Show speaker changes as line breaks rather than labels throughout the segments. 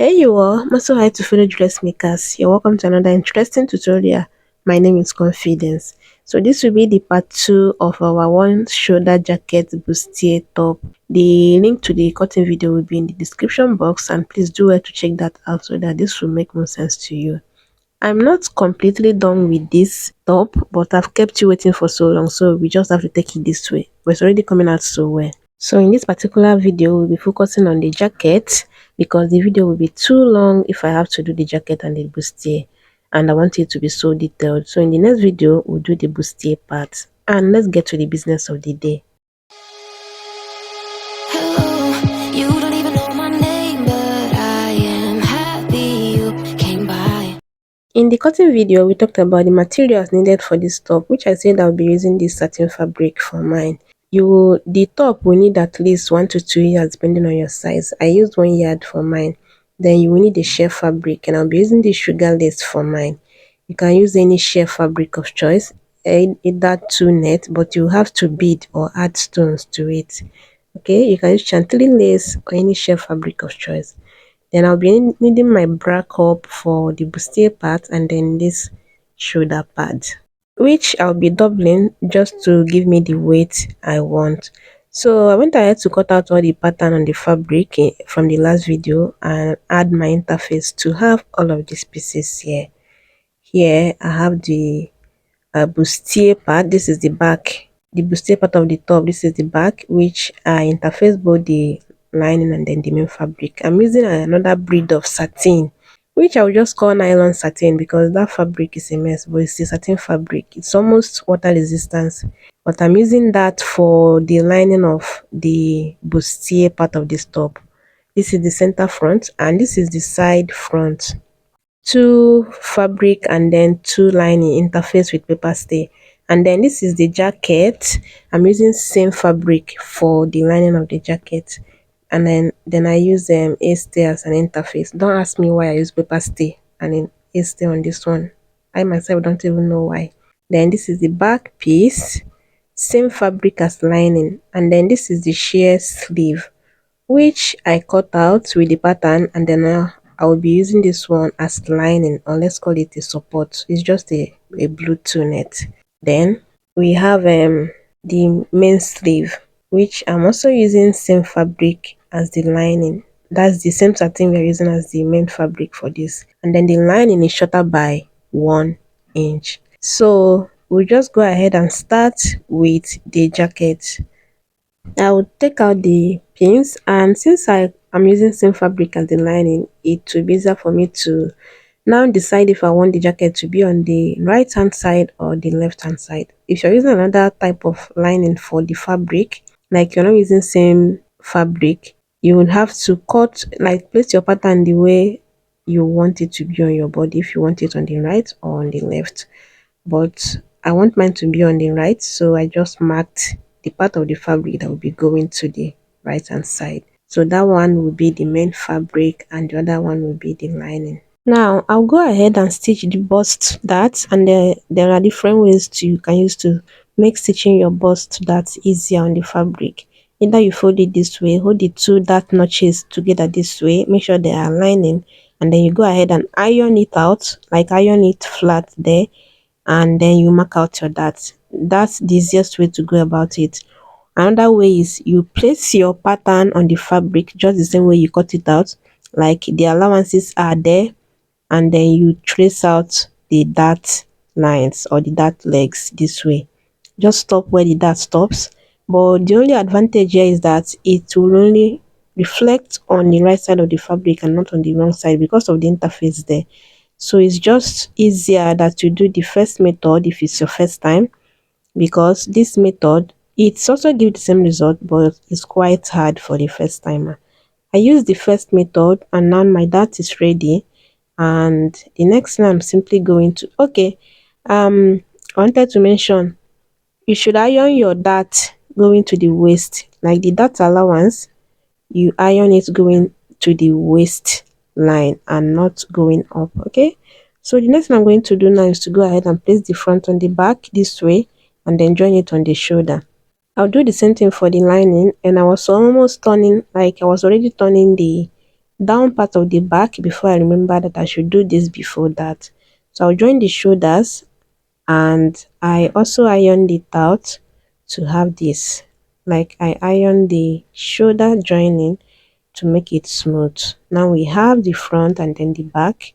Hey you all, Maso hi to fellow dressmakers. You're welcome to another interesting tutorial. My name is Confidence. So this will be the part 2 of our one shoulder jacket bustier top. The link to the cutting video will be in the description box, and please do well to check that out so that this will make more sense to you. I'm not completely done with this top, but I've kept you waiting for so long, so we just have to take it this way. But it's already coming out so well. So in this particular video, we'll be focusing on the jacket because the video will be too long if I have to do the jacket and the bustier, and I want it to be so detailed. So in the next video, we'll do the bustier part, and let's get to the business of the day.
Hello, you don't even know my name, but I am happy you came by.
In the cutting video, we talked about the materials needed for this top, which I said I'll be using this satin fabric for mine. The top will need at least 1 to 2 yards depending on your size. I used 1 yard for mine. Then you will need a sheer fabric, and I'll be using the sugar lace for mine. You can use any sheer fabric of choice, either 2 net, but you have to bead or add stones to it. Okay, you can use chantilly lace or any sheer fabric of choice. Then I'll be needing my bra cup for the bustier part, and then this shoulder pad, which I'll be doubling just to give me the weight I want. So I went ahead to cut out all the pattern on the fabric from the last video and add my interface to have all of these pieces here. Here I have the bustier part. This is the back. The bustier part of the top. This is the back, which I interface both the lining and then the main fabric. I'm using another breed of satin, which I will just call nylon satin because that fabric is a mess, but it's a satin fabric. It's almost water resistance, but I'm using that for the lining of the bustier part of this top. This is the center front and this is the side front. 2 fabric and then 2 lining interface with paper stay, and then this is the jacket. I'm using same fabric for the lining of the jacket, and then I use a stay as an interface. Don't ask me why I use paper stay and then a stay on this one. I myself don't even know why. Then this is the back piece, same fabric as lining, and then this is the sheer sleeve, which I cut out with the pattern, and then I will be using this one as lining, or let's call it a support. It's just a blue 2 net. Then we have the main sleeve, which I'm also using same fabric as the lining. That's the same satin we're using as the main fabric for this, and then the lining is shorter by 1 inch. So we'll just go ahead and start with the jacket. I will take out the pins, and since I am using same fabric as the lining, it will be easier for me to now decide if I want the jacket to be on the right hand side or the left hand side. If you're using another type of lining for the fabric, like you're not using same fabric, you would have to cut, like place your pattern the way you want it to be on your body, if you want it on the right or on the left. But I want mine to be on the right, so I just marked the part of the fabric that will be going to the right hand side. So that one will be the main fabric and the other one will be the lining. Now I'll go ahead and stitch the bust darts, and there are different ways you can use to make stitching your bust darts easier on the fabric. Either you fold it this way, hold the 2 dart notches together this way, make sure they are aligning, and then you go ahead and iron it out, like iron it flat there, and then you mark out your darts. That's the easiest way to go about it. Another way is you place your pattern on the fabric just the same way you cut it out, like the allowances are there, and then you trace out the dart lines or the dart legs this way. Just stop where the dart stops, but the only advantage here is that it will only reflect on the right side of the fabric and not on the wrong side because of the interface there. So it's just easier that you do the first method if it's your first time, because this method, it's also gives the same result, but it's quite hard for the first timer. I use the first method and now my dart is ready, and the next thing I'm simply going to, okay, I wanted to mention you should iron your dart going to the waist, like the dart allowance, you iron it going to the waist line and not going up. Okay, so the next thing I'm going to do now is to go ahead and place the front on the back this way and then join it on the shoulder. I'll do the same thing for the lining, and I was almost turning, like I was already turning the down part of the back before I remember that I should do this before that. So I'll join the shoulders, and I also ironed it out to have this. Like I ironed the shoulder joining to make it smooth. Now we have the front and then the back,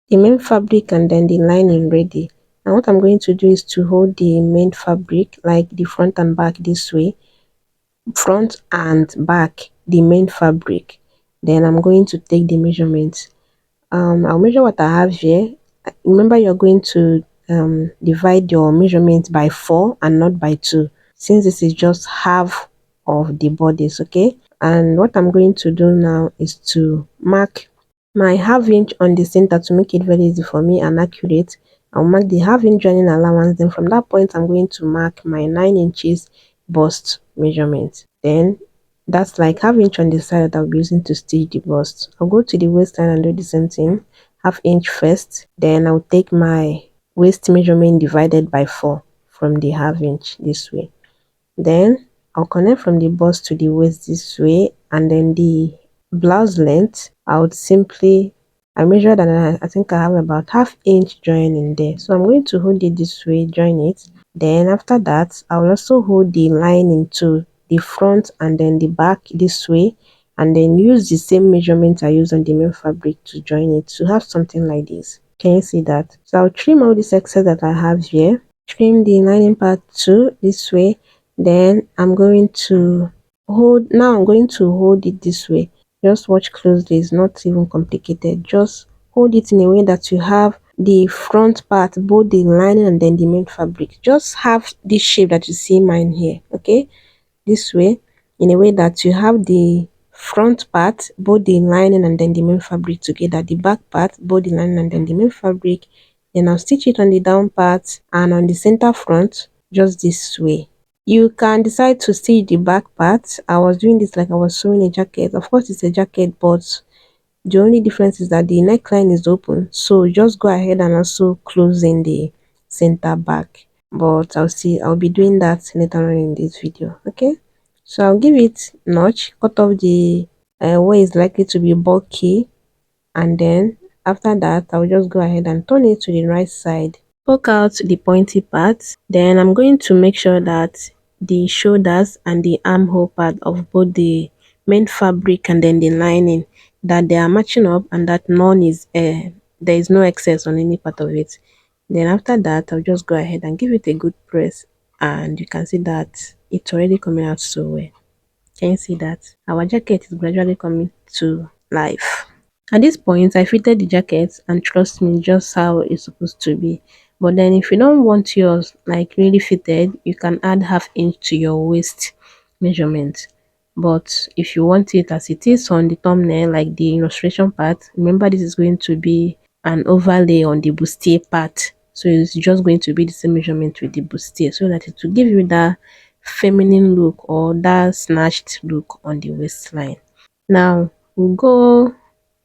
the main fabric and then the lining ready. Now what I'm going to do is to hold the main fabric, like the front and back this way, front and back the main fabric. Then I'm going to take the measurements. I'll measure what I have here. Remember, you're going to divide your measurement by 4 and not by 2, since this is just half of the bodies. Okay, and what I'm going to do now is to mark my half inch on the center to make it very easy for me and accurate. I'll mark the half inch joining allowance. Then from that point, I'm going to mark my 9 inches bust measurement. Then that's like half inch on the side that I'll be using to stitch the bust. I'll go to the waistline and do the same thing. Half inch first. Then I'll take my waist measurement divided by 4 from the half inch this way. Then I'll connect from the bust to the waist this way, and then the blouse length, I would simply, I measured and I think I have about half inch join in there. So I'm going to hold it this way, join it. Then after that, I will also hold the lining to the front and then the back this way, and then use the same measurement I use on the main fabric to join it to have something like this. Can you see that? So I'll trim all this excess that I have here, trim the lining part too this way. Then I'm going to hold it this way. Just watch closely, it's not even complicated. Just hold it in a way that you have the front part, both the lining and then the main fabric. Just have this shape that you see mine here, okay? This way, in a way that you have the front part, both the lining and then the main fabric together, the back part, both the lining and then the main fabric. Then I'll stitch it on the down part and on the center front, just this way. You can decide to stitch the back part. I was doing this like I was sewing a jacket. Of course, it's a jacket, but the only difference is that the neckline is open. So just go ahead and also close in the center back. But I'll be doing that later on in this video. Okay. So I'll give it notch, cut off the where it's likely to be bulky, and then after that I'll just go ahead and turn it to the right side, poke out the pointy part. Then I'm going to make sure that the shoulders and the armhole part of both the main fabric and then the lining, that they are matching up and that none is there is no excess on any part of it. Then after that I'll just go ahead and give it a good press, and you can see that it's already coming out so well. Can you see that our jacket is gradually coming to life? At this point, I fitted the jacket, and trust me, just how it's supposed to be. But then if you don't want yours like really fitted, you can add half inch to your waist measurement. But if you want it as it is on the thumbnail, like the illustration part, remember this is going to be an overlay on the bustier part. So it's just going to be the same measurement with the bustier, so that it will give you that feminine look or that snatched look on the waistline. Now we'll go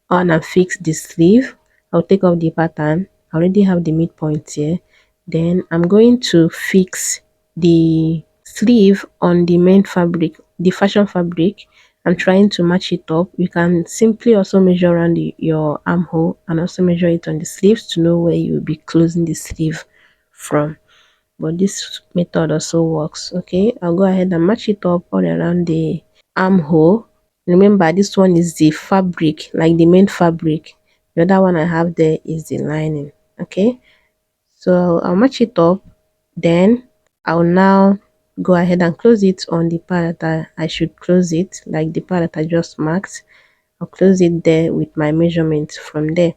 on and fix the sleeve. I'll take off the pattern. I already have the midpoint here. Then I'm going to fix the sleeve on the main fabric, the fashion fabric. I'm trying to match it up. You can simply also measure around your armhole and also measure it on the sleeves to know where you'll be closing the sleeve from. But this method also works. Okay, I'll go ahead and match it up all around the armhole. Remember, this one is the fabric, like the main fabric. The other one I have there is the lining. Okay, so I'll match it up. Then I'll now go ahead and close it on the part that I should close it, like the part that I just marked. I'll close it there with my measurement from there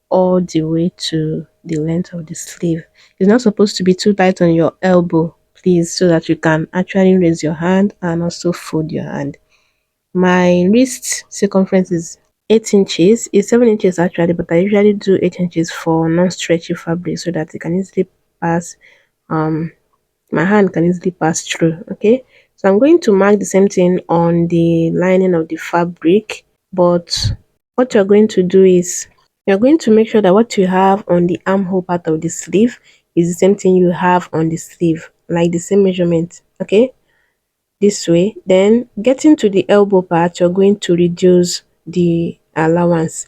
all the way to the length of the sleeve. It's not supposed to be too tight on your elbow, please, so that you can actually raise your hand and also fold your hand. My wrist circumference is 8 inches. It's 7 inches actually, but I usually do 8 inches for non-stretchy fabric so that it can easily pass, my hand can easily pass through. Okay, so I'm going to mark the same thing on the lining of the fabric, but what you're going to do is you're going to make sure that what you have on the armhole part of the sleeve is the same thing you have on the sleeve, like the same measurement. Okay, this way. Then getting to the elbow part, you're going to reduce the allowance.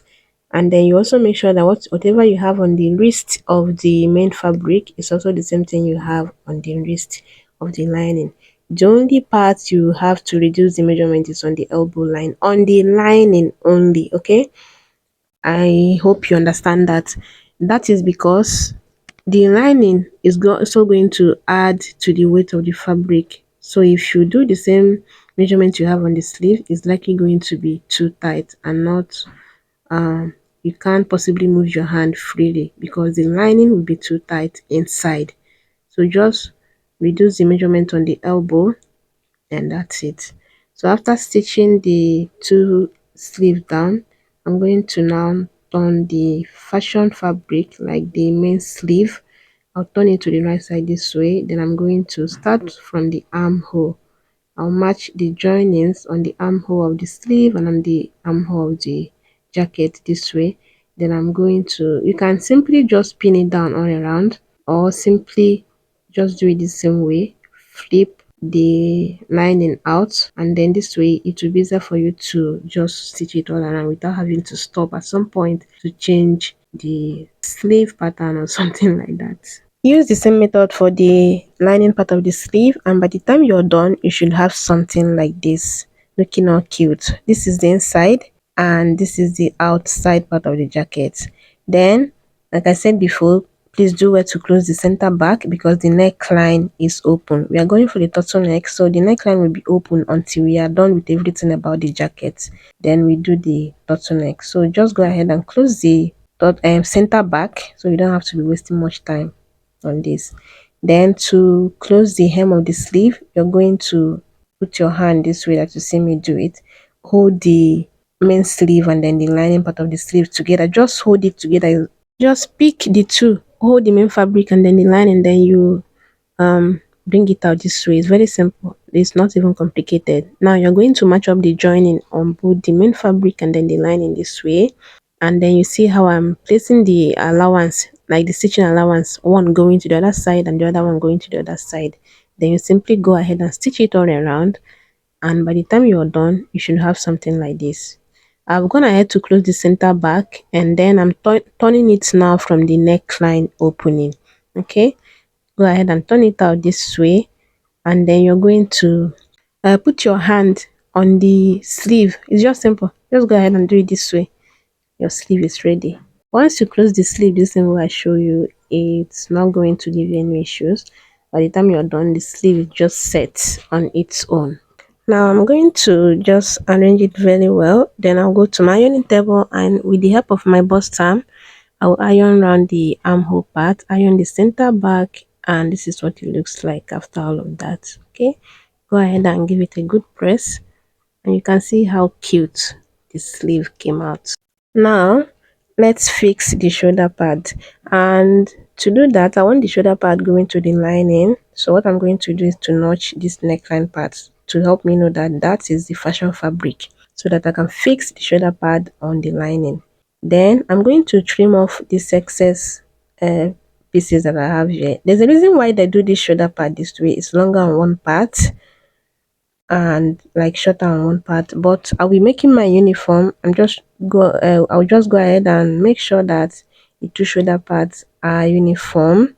And then you also make sure that whatever you have on the wrist of the main fabric is also the same thing you have on the wrist of the lining. The only part you have to reduce the measurement is on the elbow line, on the lining only. Okay, I hope you understand that. That is because the lining is also going to add to the weight of the fabric. So if you do the same measurement you have on the sleeve, it's likely going to be too tight and not you can't possibly move your hand freely because the lining will be too tight inside. So just reduce the measurement on the elbow and that's it. So after stitching the two sleeve down, I'm going to now turn the fashion fabric like the main sleeve. I'll turn it to the right side this way. Then I'm going to start from the armhole. I'll match the joinings on the armhole of the sleeve and on the armhole of the jacket this way. Then I'm going to, you can simply just pin it down all around or simply just do it the same way. Flip the lining out and then this way it will be easier for you to just stitch it all around without having to stop at some point to change the sleeve pattern or something like that. Use the same method for the lining part of the sleeve and by the time you're done, you should have something like this looking all cute. This is the inside and this is the outside part of the jacket. Then, like I said before, please do well to close the center back because the neckline is open. We are going for the turtleneck, so the neckline will be open until we are done with everything about the jacket. Then we do the turtleneck. So just go ahead and close the center back so you don't have to be wasting much time on this. Then to close the hem of the sleeve, you're going to put your hand this way that you see me do it. Hold the main sleeve and then the lining part of the sleeve together. Just hold it together. Just pick the two. Hold the main fabric and then the lining, then you bring it out this way. It's very simple. It's not even complicated. Now you're going to match up the joining on both the main fabric and then the lining this way. And then you see how I'm placing the allowance, like the stitching allowance, one going to the other side and the other one going to the other side. Then you simply go ahead and stitch it all around, and by the time you're done you should have something like this. I've gone ahead to close the center back and then I'm turning it now from the neckline opening. Okay, go ahead and turn it out this way and then you're going to put your hand on the sleeve. It's just simple. Just go ahead and do it this way. Your sleeve is ready. Once you close the sleeve the same way I show you, it's not going to give you any issues. By the time you're done, the sleeve is just set on its own. Now I'm going to just arrange it very well. Then I'll go to my ironing table and with the help of my Bustier, I'll iron around the armhole part, iron the center back, and this is what it looks like after all of that. Okay, go ahead and give it a good press and you can see how cute the sleeve came out. Now let's fix the shoulder pad, and to do that I want the shoulder pad going to the lining. So what I'm going to do is to notch this neckline part to help me know that that is the fashion fabric so that I can fix the shoulder pad on the lining. Then I'm going to trim off this excess uh, pieces that I have here. There's a reason why they do this shoulder pad this way. It's longer on one part and like shorter on one part, but I'll be making my uniform. I'll just go ahead and make sure that the two shoulder pads are uniform.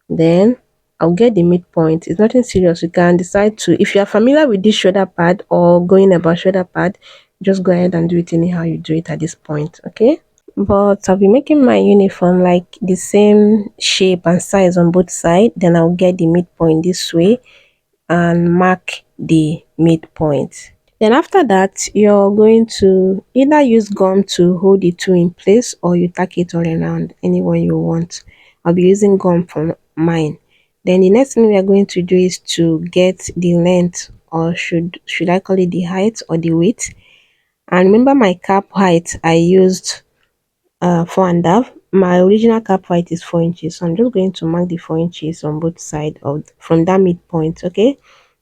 Then I'll get the midpoint. It's nothing serious. You can decide to, if you are familiar with this shoulder pad or going about shoulder pad, just go ahead and do it anyhow you do it at this point. Okay, but I'll be making my uniform like the same shape and size on both sides. Then I'll get the midpoint this way and mark the midpoint. Then after that, you're going to either use gum to hold the two in place or you tack it all around, anyone you want. I'll be using gum for mine. Then the next thing we are going to do is to get the length, or should I call it the height or the width. And remember my cap height, I used 4.5. My original cap height is 4 inches, so I'm just going to mark the 4 inches on both sides of from that midpoint. Okay,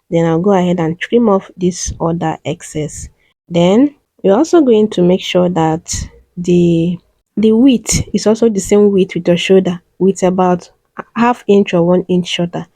then I'll go ahead and trim off this other excess. Then we're also going to make sure that the width is also the same width with your shoulder, with about half inch or 1 inch shorter.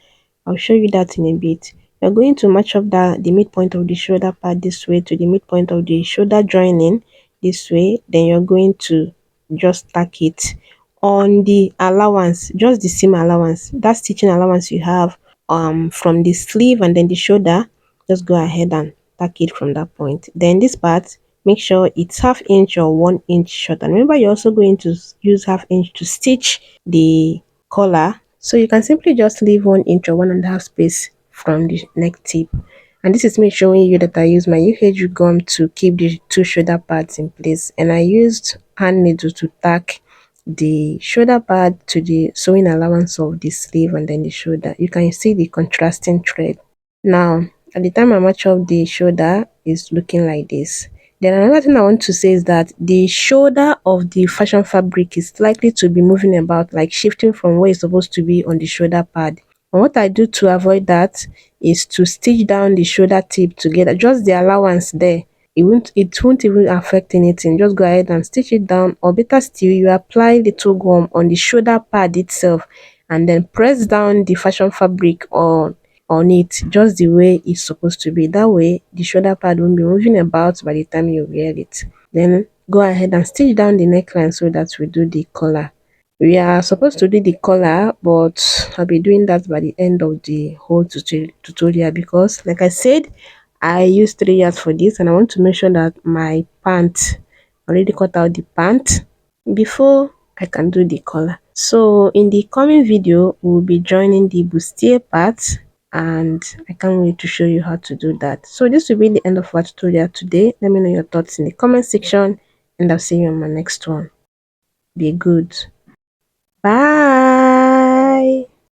I'll show you that in a bit. We're going to match up the midpoint of the shoulder pad this way to the midpoint of the shoulder joining this way. Then you're going to just tack it on the allowance, just the seam allowance, that stitching allowance you have from the sleeve and then the shoulder. Just go ahead and tack it from that point. Then this part, make sure it's half inch or 1 inch short, and remember you're also going to use half inch to stitch the collar. So you can simply just leave 1 inch or 1.5 space from the neck tip. And this is me showing you that I use my UHU gum to keep the two shoulder pads in place, and I used hand needle to tack the shoulder pad to the sewing allowance of the sleeve and then the shoulder. You can see the contrasting thread. Now, at the time I match up, the shoulder is looking like this. Then another thing I want to say is that the shoulder of the fashion fabric is likely to be moving about, like shifting from where it's supposed to be on the shoulder pad. And what I do to avoid that is to stitch down the shoulder tip together, just the allowance there. It won't even affect anything. Just go ahead and stitch it down, or better still, you apply little gum on the shoulder pad itself and then press down the fashion fabric on it just the way it's supposed to be. That way the shoulder pad won't be moving about by the time you wear it. Then go ahead and stitch down the neckline so that we do the collar. We are supposed to do the collar, but I'll be doing that by the end of the whole tutorial, because like I said, I used 3 yards for this, and I want to make sure that my pant already cut out the pant before I can do the collar. So in the coming video, we'll be joining the bustier part, and I can't wait to show you how to do that. So this will be the end of our tutorial today. Let me know your thoughts in the comment section, and I'll see you on my next one. Be good. Bye.